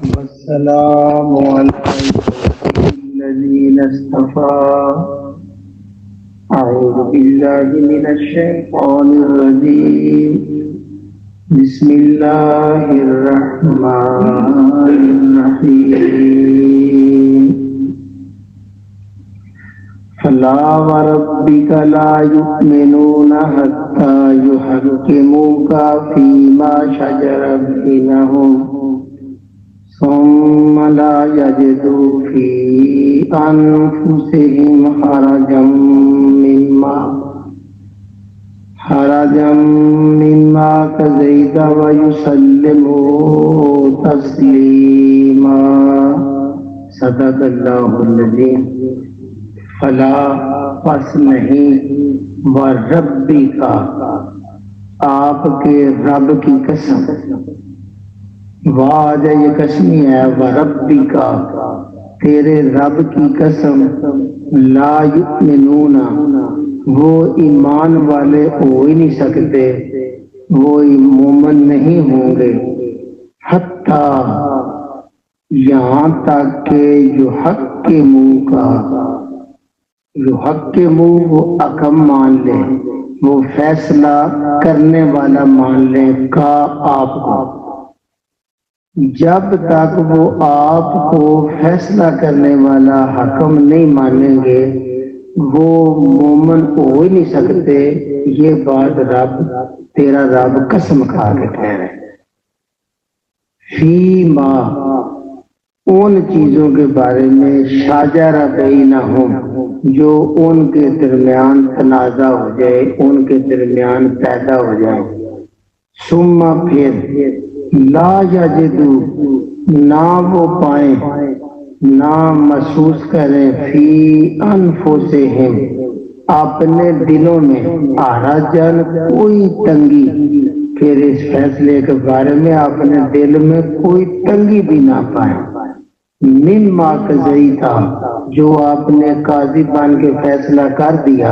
والسلام على الذين اصطفى. أعوذ بالله من الشيطان الرجيم. بسم الله الرحمن الرحيم. فلا وربك لا يؤمنون حتى يحكموك فيما شجر بينهم ثم لا يجدوا في أنفسهم حرجا مما قضيت ويسلموا تسليما. صدق اللہ العظیم. فلا پس نہیں، وربی کا آپ کے رب کی قسم. واج یہ قسمی ہے، وربی کا تیرے رب کی قسم. لا یؤمنون وہ ایمان والے ہو ہی نہیں سکتے، وہ مومن نہیں ہوں گے. حتیٰ یہاں تک کہ جو حق کے منہ کا، جو حق کے منہ وہ حکم مان لیں، وہ فیصلہ کرنے والا مان لیں کا آپ کو. جب تک وہ آپ کو فیصلہ کرنے والا حکم نہیں مانیں گے وہ مومن ہو ہی نہیں سکتے. یہ بات رب تیرا رب قسم کھا کے کہہ رہے. فی ما ان چیزوں کے بارے میں شاجر بینہم جو ان کے درمیان تنازع ہو جائے، ان کے درمیان پیدا ہو جائے. ثم پھر لا یجدو نہ وہ پائیں، نہ محسوس کریں، فی انفسہم اپنے دلوں میں، حرجن کوئی تنگی. پھر اس فیصلے کے بارے میں اپنے دل میں کوئی تنگی بھی نہ پائیں. مما قضیت جو آپ نے قاضی بن کے فیصلہ کر دیا،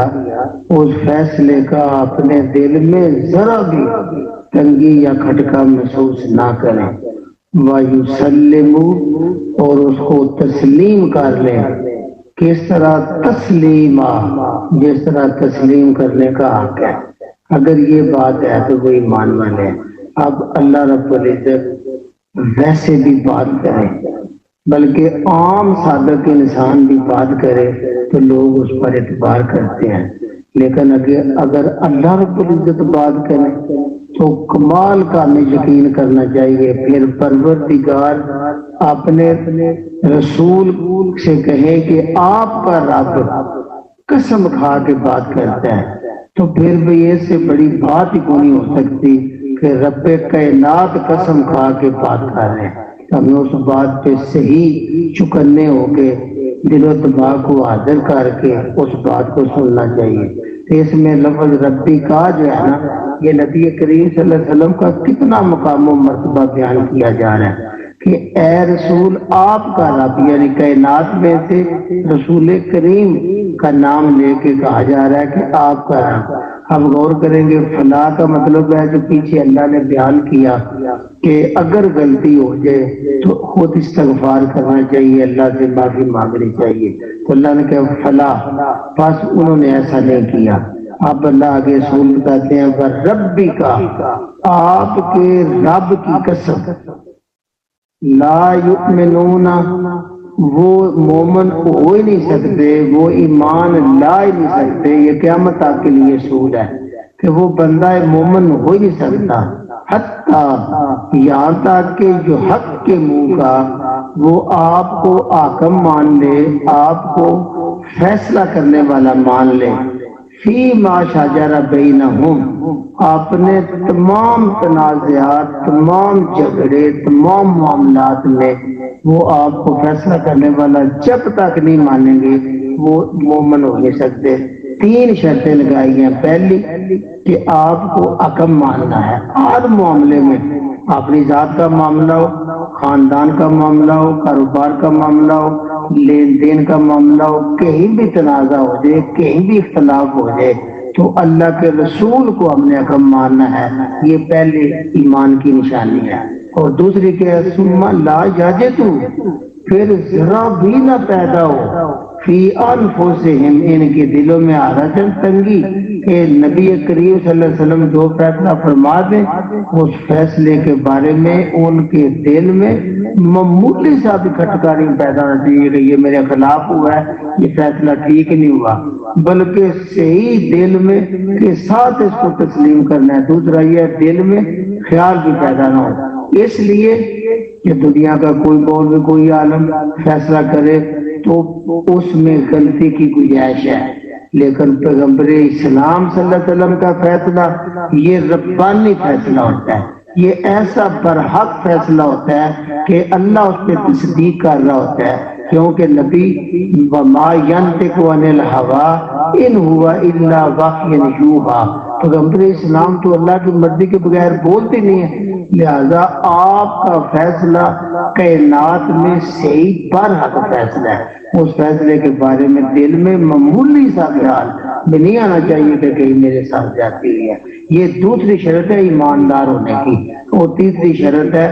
اس فیصلے کا اپنے دل میں ذرا بھی تنگی یا کھٹکا محسوس نہ کریں. وَيُسَلِّمُوا اور اس کو تسلیم کر لیں. کس طرح تسلیمہ، جس طرح تسلیم کرنے کا حق ہے. اگر یہ بات ہے تو وہ ایمان والے ہیں. اب اللہ رب العزت ویسے بھی بات کرے، بلکہ عام صادق انسان بھی بات کرے تو لوگ اس پر اعتبار کرتے ہیں. لیکن اگر اللہ رب العزت بات کرے تو کمال کا ہمیں یقین کرنا چاہیے. پھر پروردگار اپنے رسول سے کہے کہ آپ کا رب قسم کھا کے بات کرتا ہے، تو پھر بھی اس سے بڑی بات ہی کوئی نہیں ہو سکتی کہ رب کائنات قسم کھا کے بات کر رہے ہیں. ہمیں اس بات پہ صحیح چکنے ہو کے دل و دماغ کو حاضر کر کے اس بات کو سننا چاہیے. اس میں لفظ ربی کا جو ہے نا، یہ نبی کریم صلی اللہ علیہ وسلم کا کتنا مقام و مرتبہ بیان کیا جا رہا ہے کہ اے رسول آپ کا رب، یعنی کائنات میں سے رسول کریم کا نام لے کے کہا جا رہا ہے کہ آپ کا رب. ہم غور کریں گے فلا کا مطلب ہے جو پیچھے اللہ نے بیان کیا کہ اگر غلطی ہو جائے تو خود استغفار کرنا چاہیے، اللہ سے معافی مانگنی چاہیے. تو اللہ نے کہا فلا، بس انہوں نے ایسا نہیں کیا. اب اللہ آگے رسول بتاتے ہیں ربی کا آپ کے رب کی قسم. لا یؤمنون وہ مومن ہو ہی نہیں سکتے، وہ ایمان لا ہی نہیں سکتے. یہ قیامت تک کے لیے سود ہے کہ وہ بندہ مومن ہو ہی نہیں سکتا. حتیٰ یہاں تک کہ جو حق کے منہ کا وہ آپ کو حاکم مان لے، آپ کو فیصلہ کرنے والا مان لے. فی ما شجر بینہم اپنے تمام تنازعات، تمام جھگڑے، تمام معاملات میں وہ آپ کو فیصلہ کرنے والا جب تک نہیں مانیں گے وہ مومن ہو نہیں سکتے. 3 شرطیں لگائی ہیں. پہلی کہ آپ کو حکم ماننا ہے ہر معاملے میں، اپنی ذات کا معاملہ ہو، خاندان کا معاملہ ہو، کاروبار کا معاملہ ہو، لین دین کا معاملہ ہو، کہیں بھی تنازع ہو جائے، کہیں بھی اختلاف ہو جائے تو اللہ کے رسول کو ہم نے حکم ماننا ہے. یہ پہلے ایمان کی نشانی ہے. اور دوسری کیا ہے ثم لا یجدوا، پھر ذرا بھی نہ پیدا ہو فی انفسہم، ان کے دلوں میں حرجن تنگی کہ نبی کریم صلی اللہ علیہ وسلم جو فیصلہ فرما دیں اس فیصلے کے بارے میں ان کے دل میں معمولی سا بھی کھٹکاری پیدا ہونا چاہیے کہ یہ میرے خلاف ہوا ہے، یہ فیصلہ ٹھیک نہیں ہوا، بلکہ صحیح دل میں کے ساتھ اس کو تسلیم کرنا ہے۔ دوسرا یہ دل میں خیال بھی پیدا نہ ہو، اس لیے کہ دنیا کا کوئی مولوی کوئی عالم فیصلہ کرے تو اس میں غلطی کی گنجائش ہے، لیکن پیغمبر اسلام صلی اللہ علیہ وسلم کا فیصلہ یہ ربانی فیصلہ ہوتا ہے، یہ ایسا برحق فیصلہ ہوتا ہے کہ اللہ اس پہ تصدیق کر رہا ہوتا ہے، کیونکہ نبی وما ينطق عن الهوى ان هو الا وحی یوحی، پیغمبر اسلام تو اللہ کی مرضی کے بغیر بولتے نہیں ہیں، لہذا آپ کا فیصلہ کائنات میں صحیح برحق فیصلہ ہے، اس فیصلے کے بارے میں دل میں معمولی سا خیال میں نہیں آنا چاہیے کہ کہیں میرے ساتھ جاتی ہے۔ یہ دوسری شرط ہے ایماندار ہونے کی، اور تیسری شرط ہے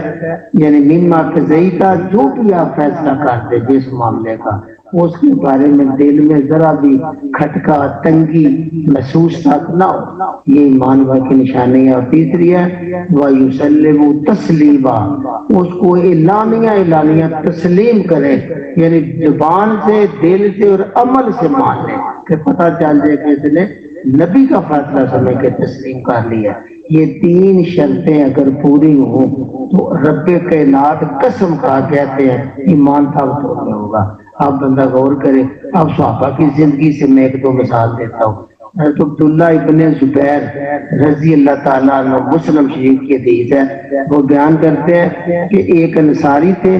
یعنی مما قضیتا، جو بھی آپ فیصلہ کرتے جس معاملے کا اس کے بارے میں دل میں ذرا بھی کھٹکا تنگی محسوس تک نہ ہو، یہ ایمان کی نشانی ہے۔ اور تیسری ہے وَيُسَلِّمُ تَسْلِيمًا، اس کو اعلانیہ تسلیم کرے، یعنی زبان سے دل سے اور عمل سے مان لے کہ پتہ چل جائے کہ اس نے نبی کا فیصلہ سمجھ کے تسلیم کر لیا۔ یہ تین شرطیں اگر پوری ہوں تو رب کائنات قسم کھا کہتے ہیں ایمان ثابت ہوگا۔ آپ بندہ غور کرے، اب صحابہ کی زندگی سے میں ایک دو مثال دیتا ہوں۔ حضرت عبداللہ ابن زبیر رضی اللہ تعالیٰ عنہ، مسلم شریف کی حدیث ہے، وہ بیان کرتے ہیں کہ ایک انصاری تھے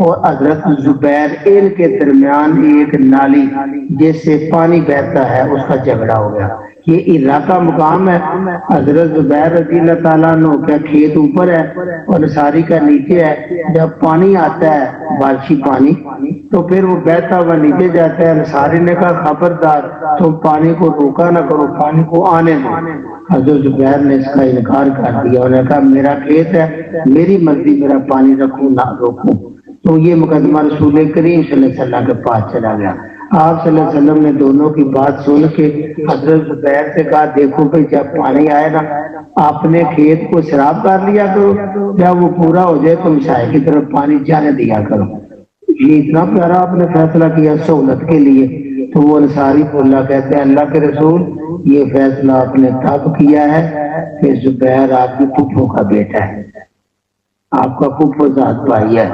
اور حضرت زبیر، ان کے درمیان ایک نالی جس سے پانی بہتا ہے اس کا جھگڑا ہو گیا۔ یہ علاقہ مقام ہے، حضرت زبیر رضی اللہ تعالیٰ عنہ کا کھیت اوپر ہے اور انصاری کا نیچے ہے، جب پانی آتا ہے بارشی پانی تو پھر وہ بہتا ہوا نیچے جاتا ہے۔ انصاری نے کہا خبردار تم پانی کو روکا نہ کرو، پانی کو آنے دو۔ حضرت زبیر نے اس کا انکار کر دیا، انہوں نے کہا میرا کھیت ہے، میری مرضی، میرا پانی رکھوں نہ روکوں۔ تو یہ مقدمہ رسول کریم صلی اللہ علیہ وسلم کے پاس چلا گیا۔ آپ صلی اللہ علیہ وسلم نے دونوں کی بات سن کے حضرت زبیر سے کہا دیکھو کہ جب پانی آئے نا اپنے کھیت کو سیراب کر لیا کرو، جب وہ پورا ہو جائے تو مسائل کی طرف پانی جانے دیا کرو۔ یہ اتنا پیارا آپ نے فیصلہ کیا سہولت کے لیے۔ تو وہ انصاری بولا، کہتے ہیں اللہ کے رسول یہ فیصلہ آپ نے تب کیا ہے کہ زبیر آپ کی پھپھو کا بیٹا ہے، آپ کا پھپھو ذات بھائی ہے۔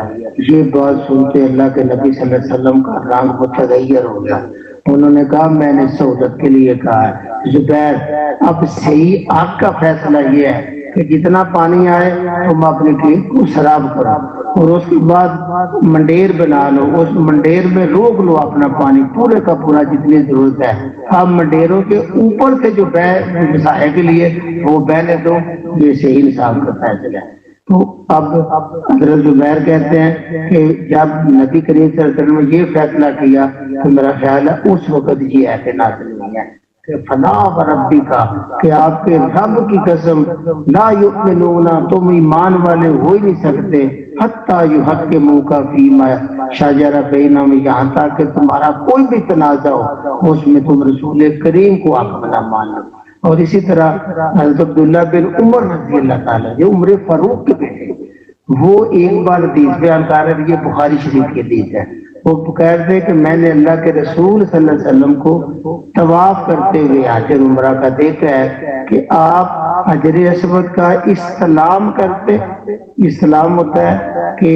یہ بات سنتے اللہ کے نبی صلی اللہ علیہ وسلم کا رنگ متغیر ہو گیا، انہوں نے کہا میں نے سہولت کے لیے کہا ہے زبیر، اب صحیح آپ کا فیصلہ یہ ہے کہ جتنا پانی آئے تم اپنے کھیت کو سیراب کرو اور اس کے بعد منڈیر بنا لو، اس منڈیر میں روک لو اپنا پانی پورے کا پورا جتنی ضرورت ہے، اب منڈیروں کے اوپر سے جو مسائل کے لیے وہ بہنے دو، یہ صحیح انصاف کا فیصلہ ہے۔ تو اب حضرت زبیر کہتے ہیں کہ جب نبی کریم صلی اللہ علیہ وسلم نے یہ فیصلہ کیا تو میرا خیال ہے اس وقت یہ ایسے نازل نہیں ہے کہ فلا وربی کا، کہ آپ کے رب کی قسم لا یؤمنون، تم ایمان والے ہو ہی نہیں سکتے حتی یحکموک فیما شجر بینہم، یہاں تک کہ تمہارا کوئی بھی تنازع ہو اس میں تم رسول کریم کو حق نہ مان لو۔ اور اسی طرح حضرت عبداللہ بن عمر رضی اللہ تعالیٰ جو عمر فاروق کے بیٹے، وہ ایک بار حدیث بیان کر رہے ہیں، یہ بخاری شریف کی حدیث ہے، وہ کہتے ہیں کہ میں نے اللہ کے رسول صلی اللہ علیہ وسلم کو طواف کرتے ہوئے حج عمرہ کا دیکھا ہے کہ آپ حجر اسود کا استلام کرتے، استلام ہوتا ہے کہ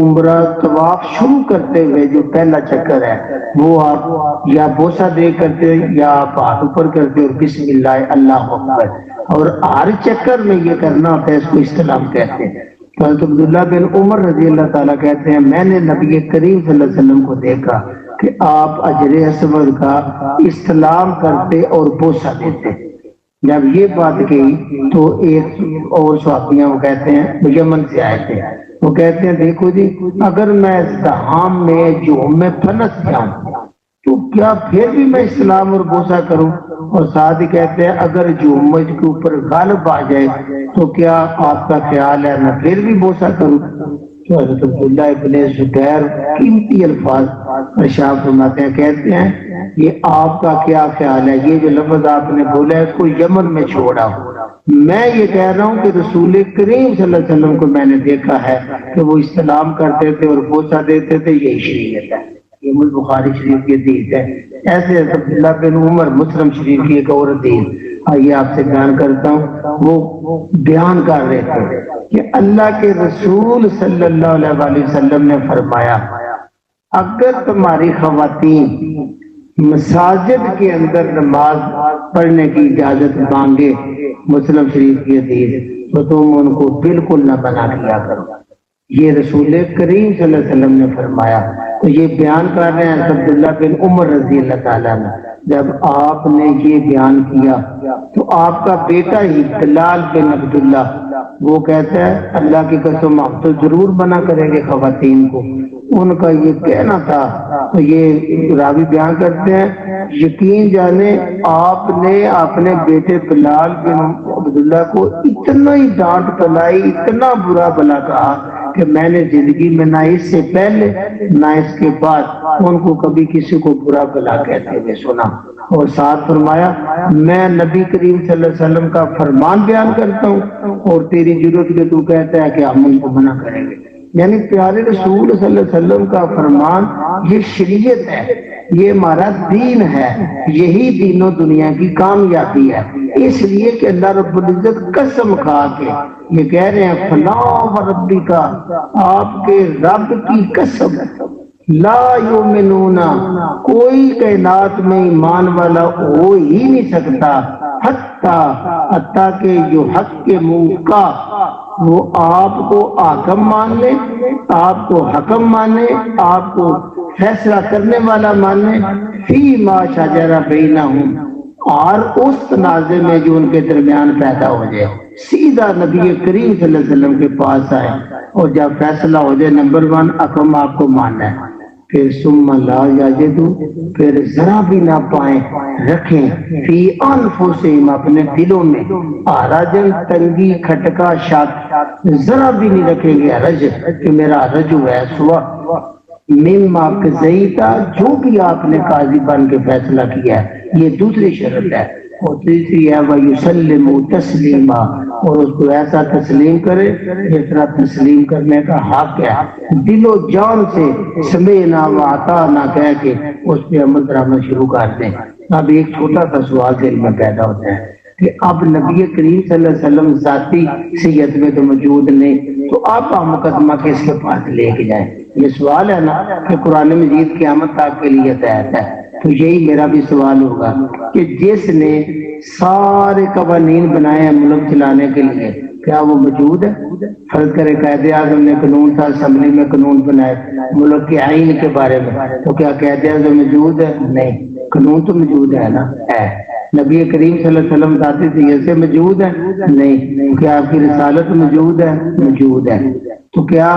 عمرہ طواف شروع کرتے ہوئے جو پہلا چکر ہے وہ آپ یا بوسہ دے کرتے یا آپ ہاتھ اوپر کرتے اور بسم اللہ اللہ اکبر، اور ہر چکر میں یہ کرنا ہوتا ہے، اس کو استلام کہتے ہیں۔ تو حضرت عبداللہ بن عمر رضی اللہ تعالیٰ کہتے ہیں میں نے نبی کریم صلی اللہ علیہ وسلم کو دیکھا کہ آپ حجر اسود کا استلام کرتے اور بوسہ دیتے۔ جب یہ بات کہی تو ایک اور صحابیاں وہ کہتے ہیں وہ یمن سے آئے تھے، وہ کہتے ہیں دیکھو جی اگر میں زحام میں جو میں پھنس جاؤں تو کیا پھر بھی میں اسلام اور بوسہ کروں؟ اور ساتھ ہی کہتے ہیں اگر جو مجھ کے اوپر غالب آ جائے تو کیا آپ کا خیال ہے میں پھر بھی بوسہ کروں؟ تو حضرت عبداللہ ابن زبیر قیمتی الفاظ ارشاد فرماتے ہیں، کہتے ہیں یہ آپ کا کیا خیال ہے؟ یہ جو لفظ آپ نے بولا ہے اس کو یمن میں چھوڑا ہو، میں یہ کہہ رہا ہوں کہ رسول کریم صلی اللہ علیہ وسلم کو میں نے دیکھا ہے کہ وہ استلام کرتے تھے اور بوسہ دیتے تھے، یہی شریعت ہے، یہ بخاری شریف کی حدیث ہے۔ ایسے عبداللہ بن عمر مسلم شریف کی ایک اور حدیث آئیے آپ سے بیان کرتا ہوں، وہ بیان کر رہے تھے کہ اللہ کے رسول صلی اللہ علیہ وسلم نے فرمایا اگر تمہاری خواتین مساجد کے اندر نماز پڑھنے کی اجازت مانگے، مسلم شریف کی حدیث، تو تم ان کو بالکل نہ منع کیا کرو، یہ رسول کریم صلی اللہ علیہ وسلم نے فرمایا۔ تو یہ بیان کر رہے ہیں عبداللہ بن عمر رضی اللہ تعالیٰ نے، جب آپ نے یہ بیان کیا تو آپ کا بیٹا ہی بلال بن عبداللہ وہ کہتا ہے اللہ کی قسم ہم تو ضرور منع کریں گے خواتین کو، ان کا یہ کہنا تھا۔ تو یہ راوی بیان کرتے ہیں یقین جانے آپ نے اپنے بیٹے بلال بن عبداللہ کو اتنا ہی ڈانٹ پلائی، اتنا برا بلا کہا کہ میں نے زندگی میں نہ اس سے پہلے نہ اس کے بعد ان کو کبھی کسی کو برا بلا کہتے ہوئے سنا۔ اور ساتھ فرمایا میں نبی کریم صلی اللہ علیہ وسلم کا فرمان بیان کرتا ہوں اور تیری ضرورت کے تو کہتا ہے کہ ہم ان کو منع کریں گے، یعنی پیارے رسول صلی اللہ علیہ وسلم کا فرمان یہ شریعت ہے، یہ ہمارا دین ہے، یہی دین و دنیا کی کامیابی ہے۔ اس لیے کہ اللہ رب العزت قسم کھا کے یہ کہہ رہے ہیں فلاں و ربی کا، آپ کے رب کی قسم، لا یؤمنون، کوئی کائنات میں ایمان والا ہو ہی نہیں سکتا حتیٰ کہ جو حق کے منہ کا وہ آپ کو حاکم مان لے، آپ کو حکم مانے، آپ کو فیصلہ کرنے والا مانے، فی ما شجر بینہم، اور اس تنازع میں جو ان کے درمیان پیدا ہو جائے، سیدھا نبی کریم صلی اللہ علیہ وسلم کے پاس آئے اور جب فیصلہ ہو جائے نمبر 1 حکم آپ کو ماننا ہے، پھر ثم لا یجدوا، پھر ذرا بھی نہ پائیں رکھیں فی انفسہم، اپنے دلوں میں حرجن، تنگی، کھٹکا، شک، ذرا بھی نہیں رکھیں گے حرج کہ میرا رجوع ہے سوا مما قضیتا، جو بھی آپ نے قاضی بن کے فیصلہ کیا ہے، یہ دوسری شرط ہے۔ اور تیسری ہے وَيُسَلِّمُ تَسْلِيمًا، اور اس کو ایسا تسلیم کرے جس طرح تسلیم کرنے کا حق ہے، دل و جان سے سمعنا وَأَطَعْنَا کہہ کے اس پہ عمل درآمد شروع کر دیں۔ اب ایک چھوٹا سا سوال دل میں پیدا ہوتا ہے کہ اب نبی کریم صلی اللہ علیہ وسلم ذاتی سیت میں تو موجود نہیں، تو آپ کا مقدمہ کس کے پاس لے کے جائیں؟ یہ سوال ہے نا کہ قرآن مجید قیامت تک کے لیے تحت ہے۔ تو یہی میرا بھی سوال ہوگا کہ جس نے سارے قوانین بنائے ہیں ملک چلانے کے لیے، کیا وہ موجود ہے؟ فرض کرے قائد اعظم نے قانون تھا، اسمبلی میں قانون بنائے ملک کے آئین کے بارے میں، تو کیا قائد اعظم موجود ہے؟ نہیں، قانون تو موجود ہے نا، ہے۔ نبی کریم صلی اللہ علیہ وسلم ذاتی سیرت سے موجود ہے؟ نہیں۔ کیا آپ کی رسالت موجود ہے؟ موجود ہے۔ تو کیا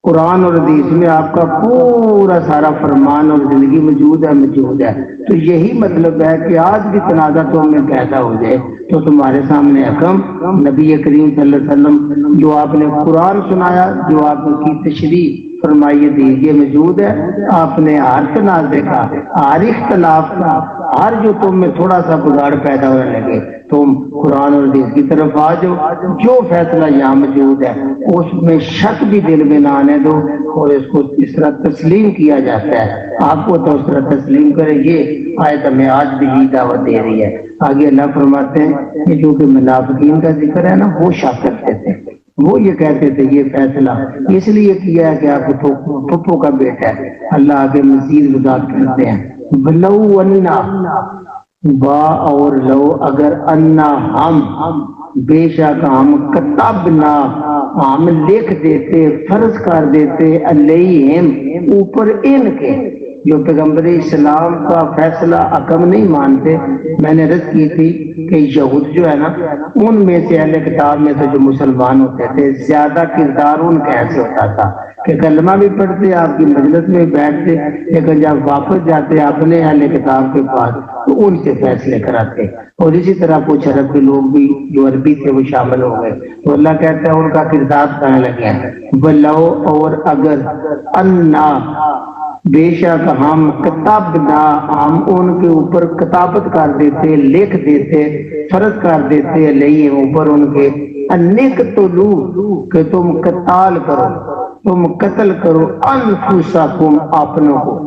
قرآن اور حدیث میں آپ کا پورا سارا فرمان اور زندگی موجود ہے؟ موجود ہے۔ تو یہی مطلب ہے کہ آج بھی تنازع تو میں پیدا ہو جائے تو تمہارے سامنے حکم نبی کریم صلی اللہ علیہ وسلم جو آپ نے قرآن سنایا، جو آپ کی تشریح فرمائیے دیجیے موجود ہے۔ آپ نے ہر تنازع کا، ہر اختلاف کا، ہر جو تم میں تھوڑا سا بگاڑ پیدا ہونے لگے تم قرآن اور حدیث کی طرف آ جاؤ، جو فیصلہ یہاں موجود ہے اس میں شک بھی دل میں نہ آنے دو اور اس کو اس طرح تسلیم کیا جاتا ہے، آپ کو تو اس طرح تسلیم کرے۔ یہ آیت ہمیں آج بھی یہ دعوت دے رہی ہے۔ آگے اللہ فرماتے ہیں کہ جو کہ منافقین کا ذکر ہے نا، وہ شک کرتے تھے، وہ یہ کہتے تھے یہ فیصلہ اس لیے کیا ہے کہ آپ پھپھو کا بیٹا ہے۔ اللہ آگے مزید وضاحت کرتے ہیں وَلَوْ أَنَّا، با اور لو، اگر انا ہم، بے شک ہم، کتبنا ہم لکھ دیتے، فرض کر دیتے، علیہم اوپر ان کے جو پیغمبر اسلام کا فیصلہ حکم نہیں مانتے۔ میں نے رد کی تھی کہ یہود جو ہے نا، ان میں سے اہل کتاب میں سے جو مسلمان ہوتے تھے زیادہ کردار ان کا ایسے ہوتا تھا کہ کلمہ بھی پڑھتے آپ کی مجلس میں بیٹھتے، لیکن جب واپس جاتے اپنے اہل کتاب کے پاس تو ان سے فیصلے کراتے، اور اسی طرح کچھ عرب کے لوگ بھی جو عربی تھے وہ شامل ہو گئے، تو اللہ کہتا ہے ان کا کردار کہنے لگے ہیں بلو، اور اگر انا بے شک ہم کتابنا، ہم ان کے اوپر کتابت کر دیتے، لکھ دیتے، فرض کر دیتے علیہم اوپر ان کے انقتلو کہ تم قتال کرو، تم قتل کرو انفسکم اپنوں کو،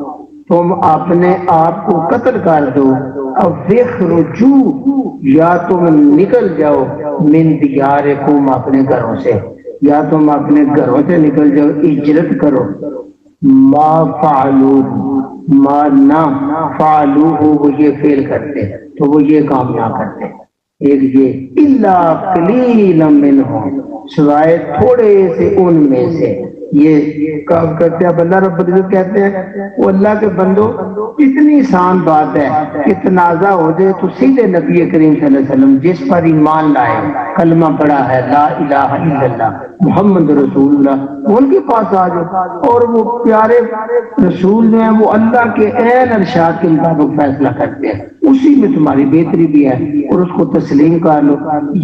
تم اپنے آپ کو قتل کر دو، اب رجوع یا تم نکل جاؤ من دیارکم اپنے گھروں سے، یا تم اپنے گھروں سے نکل جاؤ، ہجرت کرو، ما فعلو ما نہ فعلو وہ یہ فعل کرتے تو وہ یہ کام نہ کرتے، ایک یہ الا قلیلا منہم سوائے تھوڑے سے ان میں سے یہ کام کرتے ہیں۔ اب اللہ رب العزت کہتے ہیں وہ اللہ کے بندو اتنی آسان بات ہے کہ تنازع ہو جائے تو سیدھے نبی کریم صلی اللہ علیہ وسلم جس پر ایمان لائے، کلمہ پڑھا ہے لا الہ الا اللہ محمد رسول اللہ، ان کے پاس آ جاؤ، اور وہ پیارے رسول جو ہیں وہ اللہ کے عین ارشاد کے مطابق فیصلہ کرتے ہیں، اسی میں تمہاری بہتری بھی ہے، اور اس کو تسلیم کر لو۔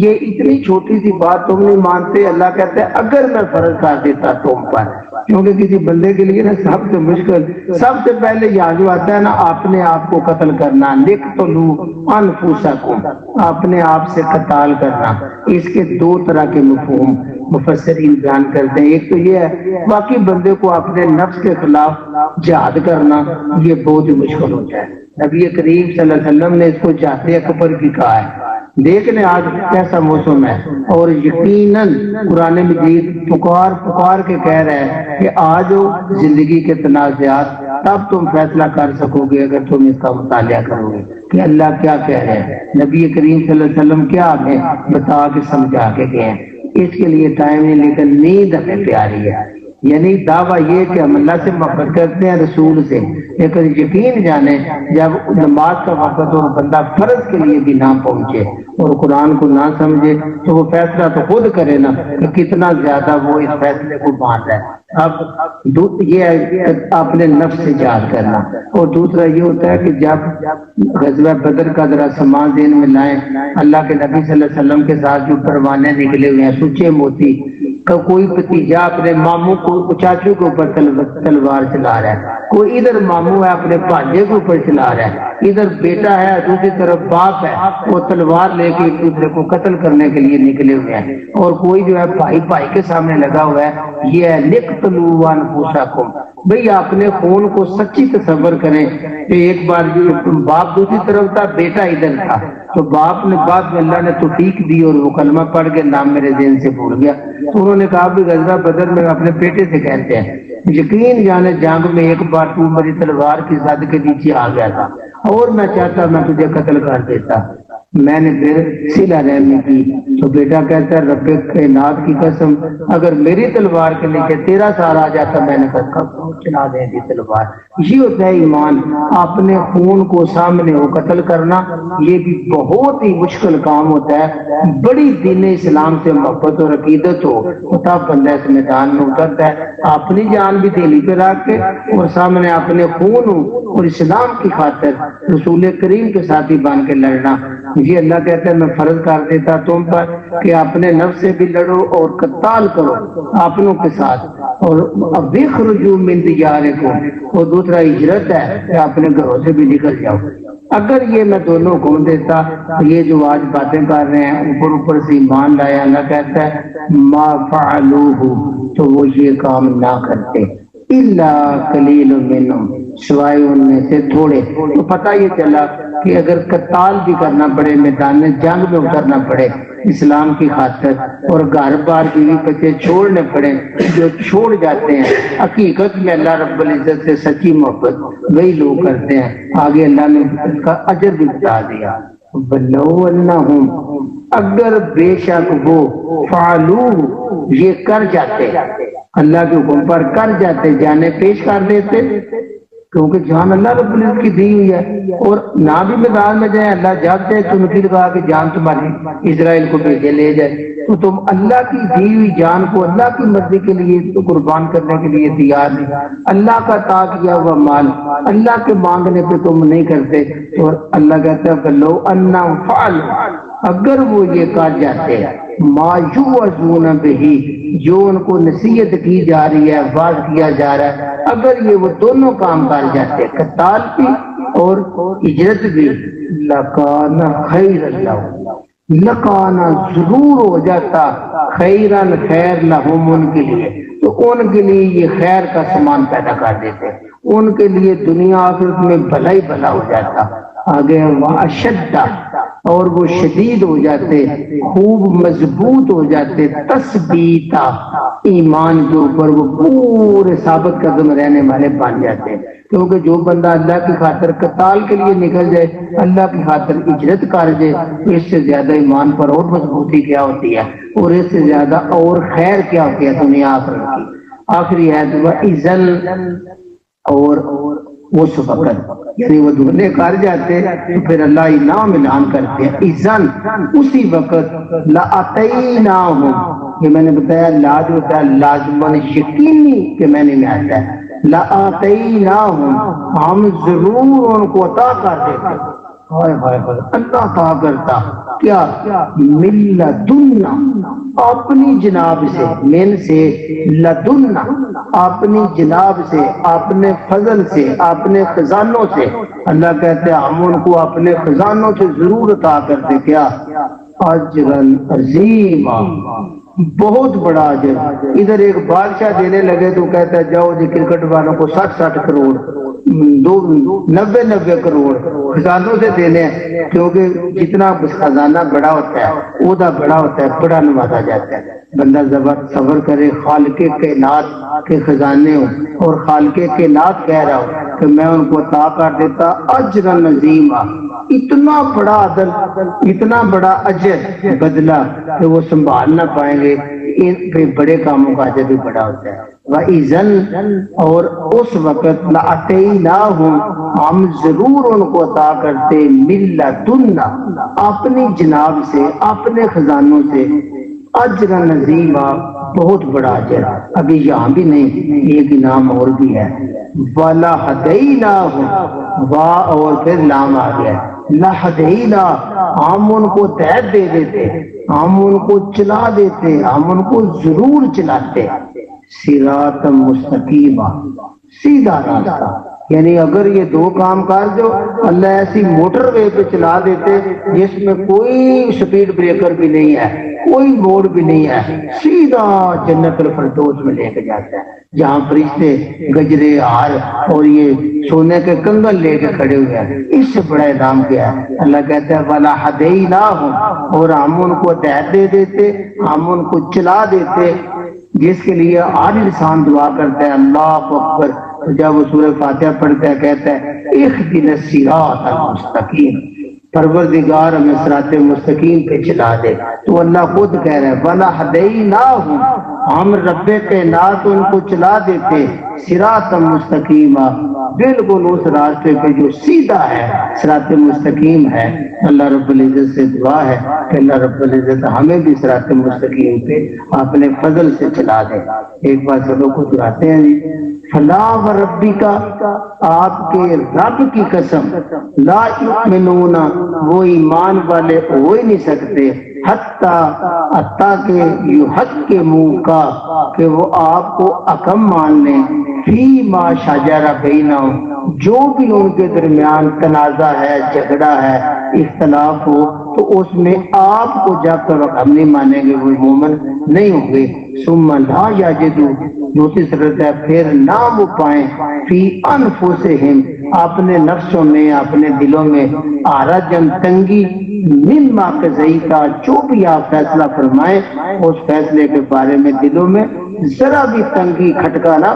یہ اتنی چھوٹی سی بات تم نہیں مانتے، اللہ کہتا ہے اگر میں فرض کر دیتا تم پر، کیونکہ کسی بندے کے لیے نا سب سے مشکل سب سے پہلے یہاں جو آتا ہے نا اپنے آپ کو قتل کرنا، لقتلوا انفسکم اپنے آپ سے قتال کرنا، اس کے دو طرح کے مفہوم مفسرین بیان کرتے ہیں۔ ایک تو یہ ہے باقی بندے کو اپنے نفس کے خلاف جہاد کرنا، یہ بہت ہی مشکل ہوتا ہے، نبی کریم صلی اللہ علیہ وسلم نے اس کو جہاد اکبر بھی کہا ہے۔ دیکھ لیں آج کیسا موسم ہے، اور یقیناً قرآن مجید پکار کے کہہ رہا ہے کہ آج زندگی کے تنازعات تب تم فیصلہ کر سکو گے اگر تم اس کا مطالعہ کرو گے کہ اللہ کیا کہہ رہے ہیں، نبی کریم صلی اللہ علیہ وسلم کیا ہمیں بتا کے سمجھا کے گئے ہیں۔ اس کے لیے ٹائم نہیں، لیکن نیند ہمیں پیاری ہے، یعنی دعویٰ یہ کہ ہم اللہ سے محبت کرتے ہیں رسول سے، لیکن یقین جانے جب نماز کا وقت اور بندہ فرض کے لیے بھی نہ پہنچے اور قرآن کو نہ سمجھے تو وہ فیصلہ تو خود کرے نا کہ کتنا زیادہ وہ اس فیصلے کو باندھ ہے۔ اب یہ ہے اپنے نفس سے یاد کرنا، اور دوسرا یہ ہوتا ہے کہ جب غزوہ بدر کا ذرا سامان ذہن میں لائیں، اللہ کے نبی صلی اللہ علیہ وسلم کے ساتھ جو پروانے نکلے ہوئے ہیں سچے موتی، کوئی بھتیجا اپنے ماموں کو چاچو کے اوپر تلوار چلا رہا ہے، کوئی ادھر ماموں ہے اپنے بھانجے کے اوپر چلا رہا ہے، ادھر بیٹا ہے دوسری طرف باپ ہے وہ تلوار لے کے ایک دوسرے کو قتل کرنے کے لیے نکلے ہوئے ہیں، اور کوئی جو ہے بھائی کے سامنے لگا ہوا ہے، یہ ہے لقتلوا انفسکم، بھئی اپنے خون کو سچی تصور کریں کہ ایک بار باپ دوسری طرف تھا بیٹا ادھر تھا، تو باپ نے بعد میں اللہ نے توفیق دی اور وہ کلمہ پڑھ کے نام میرے ذہن سے بھول گیا، تو انہوں نے کہا بھی غزوہ بدر میں اپنے بیٹے سے کہتے ہیں یقین جانے جنگ میں ایک بار تو میری تلوار کی زد کے نیچے آ گیا تھا اور میں چاہتا میں تجھے قتل کر دیتا، میں نے پھر صلہ رحمی کی، تو بیٹا کہتا ہے رب کائنات کی قسم اگر میری تلوار کے نیچے تیرا سارا آ جاتا میں نے کہا چلا دیں دی تلوار۔ یہ ہوتا ہے ایمان، اپنے خون کو سامنے ہو قتل کرنا، یہ بھی بہت ہی مشکل کام ہوتا ہے، بڑی دین اسلام سے محبت اور عقیدت ہو تب بندہ اس میدان میں اترتا ہے، اپنی جان بھی دھیلی پہ رکھ کے اور سامنے اپنے خون اور اسلام کی خاطر رسول کریم کے ساتھی بن کے لڑنا۔ یہ اللہ کہتا ہے میں فرض کر دیتا تم پر کہ اپنے نفس سے بھی لڑو اور قتال کرو اپنوں کے ساتھ، اور اب اخرجوا من دیارکم، اور دوسرا ہجرت ہے کہ اپنے گھروں سے بھی نکل جاؤ۔ اگر یہ میں دونوں حکم دیتا، یہ جو آج باتیں کر رہے ہیں اوپر سے ایمان لایا، اللہ کہتا ہے ما فعلوہ، تو وہ یہ کام نہ کرتے، الا قلیل منہم، سوائے ان میں سے تھوڑے۔ تو پتہ یہ چلا کہ اگر قتال بھی کرنا پڑے، میدان جنگ میں اترنا پڑے اسلام کی خاطر، اور گھر بار بیوی بچے چھوڑنے پڑے، جو چھوڑ جاتے ہیں حقیقت میں اللہ رب العزت سے سچی محبت وہی لوگ کرتے ہیں، آگے اللہ نے اس کا اجر بھی بتا دیا، بلو انہم، اگر بے شک وہ فعلو یہ کر جاتے، اللہ کے حکم پر کر جاتے، جانے پیش کر دیتے، کیونکہ جان اللہ رب العزت کی دی ہوئی ہے، اور نہ بھی میدان میں جائیں اللہ جانتے ہیں چنکی لگا کے جان تمہاری اسرائیل کو بھیجے لے جائے، تو تم اللہ کی دی ہوئی جان کو اللہ کی مرضی کے لیے تو قربان کرنے کے لیے تیار نہیں، اللہ کا عطا کیا ہوا مال اللہ کے مانگنے پہ تم نہیں کرتے، اور اللہ کہتا ہے لو انا فعل، اگر وہ یہ کر جاتے ما یوعظون بہ، جو ان کو نصیحت کی جا رہی ہے واعظ کیا جا رہا ہے، اگر یہ وہ دونوں کام کر جاتے قتال بھی اور ہجرت بھی، لکان خیر لہم، لکانا ضرور ہو جاتا خیرن خیر لہم ان کے لیے، تو ان کے لیے یہ خیر کا سامان پیدا کر دیتے، ان کے لیے دنیا آخرت میں بھلا ہی بھلا ہو جاتا۔ آگے واشدہ، اور وہ شدید ہو جاتے، خوب مضبوط ہو جاتے، تثبیتا، ایمان کے اوپر وہ پورے ثابت قدم رہنے والے بن جاتے، کیونکہ جو بندہ اللہ کی خاطر قتال کے لیے نکل جائے، اللہ کی خاطر ہجرت کر جائے، تو اس سے زیادہ ایمان پر اور مضبوطی کیا ہوتی ہے، اور اس سے زیادہ اور خیر کیا ہوتی ہے دنیا آخرت کی۔ آخری ہے وَإِذَن، اور اس وقت یعنی وہ دھونے کر جاتے تو پھر اللہ انعام اعلان کرتے ہیں، اذن اسی وقت لَأَتَيْنَاهُمْ، یہ میں نے بتایا لا جو ہوتا ہے لازماً یقینی کہ میں نے آتا ہے، لَأَتَيْنَاهُمْ، ہم ضرور ان کو عطا کر دیتے، اللہ عطا کرتا کیا، مِلَّدُنَّا، اپنی جناب سے، من سے، لدنا، اپنی جناب سے، اپنے فضل سے، اپنے خزانوں سے، اللہ کہتے ہیں ہم ان کو اپنے خزانوں سے ضرور عطا کرتے، کیا، اجرن عظیما، بہت بڑا اجر۔ ادھر ایک بادشاہ دینے لگے تو کہتا ہے جاؤ جی کرکٹ والوں کو 60 کروڑ 90 کروڑ خزانوں سے دینے ہیں، کیونکہ جتنا خزانہ بڑا ہوتا ہے عہدہ بڑا ہوتا ہے بڑا نوازا جاتا ہے۔ بندہ صبر کرے، خالق کائنات کے خزانے ہو اور خالق کائنات کہہ رہا ہو کہ میں ان کو عطا کر دیتا اجر عظیما، اتنا بڑا عدل، اتنا بڑا اجر بدلہ کہ وہ سنبھال نہ پائیں گے، ان پہ بڑے کاموں کا اجر بھی بڑا ہوتا ہے۔ وَإِذَن، اور اس وقت لَأَتَيْنَاهُمْ، ہم ضرور ان کو عطا کرتے مِلَّدُنَّا، اپنی جناب سے، اپنے خزانوں سے، اجر عظیما، بہت بڑا اجر۔ ابھی یہاں بھی نہیں، ایک انعام اور بھی ہے، وَلَهَدَيْنَاهُمْ، وا اور پھر لام آ گیا، لَهَدَيْنَا، ہم ان کو ہدایت دے دیتے، ہم ان کو چلا دیتے، ہم ان کو ضرور چلاتے، صراط مستقیمہ، سیدھا راستہ۔ یعنی اگر یہ دو کام کر دو، اللہ ایسی موٹر وے پہ چلا دیتے جس میں کوئی سپیڈ بریکر بھی نہیں ہے، کوئی موڑ بھی نہیں ہے، سیدھا جنت الفردوس میں لے کے جاتا ہے، جہاں فرشتے گجرے ہار اور یہ سونے کے کنگن لے کے کھڑے ہوئے ہیں۔ اس سے بڑا انعام کیا ہے؟ اللہ کہتا ہے وَلَهَدَيْنَاهُمْ، اور ہم ان کو ہدایت دے دیتے، ہم ان کو چلا دیتے، جس کے لیے ہر انسان دعا کرتا ہے اللہ اکبر جب وہ سورہ فاتحہ پڑھتا ہے، کہتا ہے اہدنا الصراط المستقیم، پروردگار ہمیں صراط مستقیم پہ چلا دے۔ تو اللہ خود کہہ رہا ہے وَلَهَدَيْنَاهُمْ، ہم رب کائنات ان کو چلا دیتے صراط مستقیم، بالکل اس راستے پہ جو سیدھا ہے، صراط مستقیم ہے۔ اللہ رب العزت سے دعا ہے کہ اللہ رب العزت ہمیں بھی صراط مستقیم پہ اپنے فضل سے چلا دے۔ ایک بار سب کو دعاتے ہیں جی، فلا وربک، آپ کے رب کی قسم، لا یؤمنون، وہ ایمان والے ہو ہی نہیں سکتے، حتیٰ کہ یحکموک، کہ وہ آپ کو حکم مان لیں، فیما شجر بینہم، جو بھی ان کے درمیان تنازع ہے، جھگڑا ہے، اختلاف ہو، تو اس میں آپ کو جب تک ہم نہیں مانیں گے وہ مومن نہیں ہوں گے۔ ثم لا یجدوا، دوسری صورت ہے پھر نہ وہ پائیں، فی انفسہم، اپنے نفسوں میں، اپنے دلوں میں، حرجن، تنگی، مما قضیت، جو بھی آپ فیصلہ فرمائیں اس فیصلے کے بارے میں دلوں میں ذرا بھی تنگی کھٹکا نہ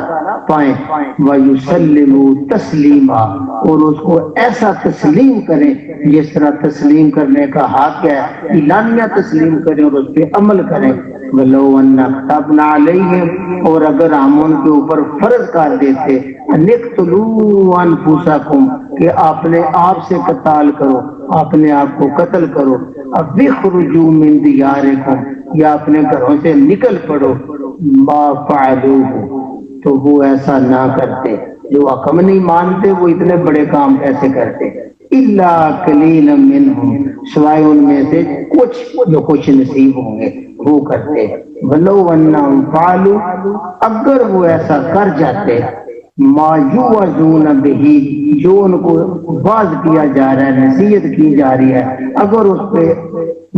پائیں، وَيُسَلِّمُوا تسلیما، اور اس کو ایسا تسلیم کریں جس طرح تسلیم کرنے کا حق ہے، اعلانیہ تسلیم کریں اور اس پہ عمل کریں، ولو ان كتبنا علیہم، اور اگر ہم ان کے اوپر فرض کر دیتے نقتلوا انفسکم کہ اپنے آپ سے قتال کرو، اپنے آپ کو قتل کرو، اب اخرجوا من دیارکم یا اپنے گھروں سے نکل پڑو، ما فعلوه تو وہ ایسا نہ کرتے، جو حکم نہیں مانتے وہ اتنے بڑے کام کیسے کرتے؟ الا قلیلا منہم سوائے ان میں سے کچھ جو کچھ نصیب ہوں گے وہ کرتے۔ ولو انہم فعلوا اگر وہ ایسا کر جاتے، ما یوعظون بہ جو ان کو واعظ کیا جا رہا ہے، نصیحت کی جا رہی ہے، اگر اس پہ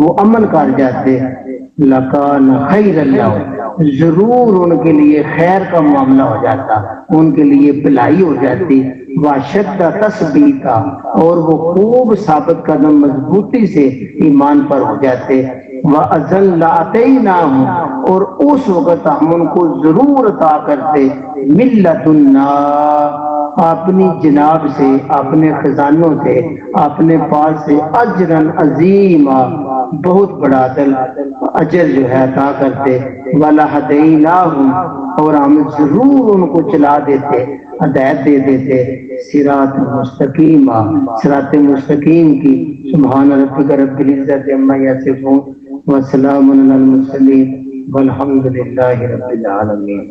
وہ عمل کر جاتے لکان خیر اللہ ضرور ان کے لیے خیر کا معاملہ ہو جاتا، ان کے لیے بھلائی ہو جاتی، واشد تثبیتا اور وہ خوب ثابت قدم مضبوطی سے ایمان پر ہو جاتے، وَأَذَلَّ أَتَيْنَاهُمْ اور اس وقت ہم ان کو ضرور عطا کرتے ملتنا اپنی جناب سے، اپنے خزانوں سے، اپنے پاس سے اجرن عظیما بہت بڑا اجر جو ہے عطا کرتے، وَلَهَدَيْنَاهُمْ اور ہم ضرور ان کو چلا دیتے، ہدایت دے دیتے صراط مستقیم، صراط مستقیم کی۔ سبحان ربک رب العزت عما یصفون وسلام علی المرسلین والحمد للہ رب العالمین۔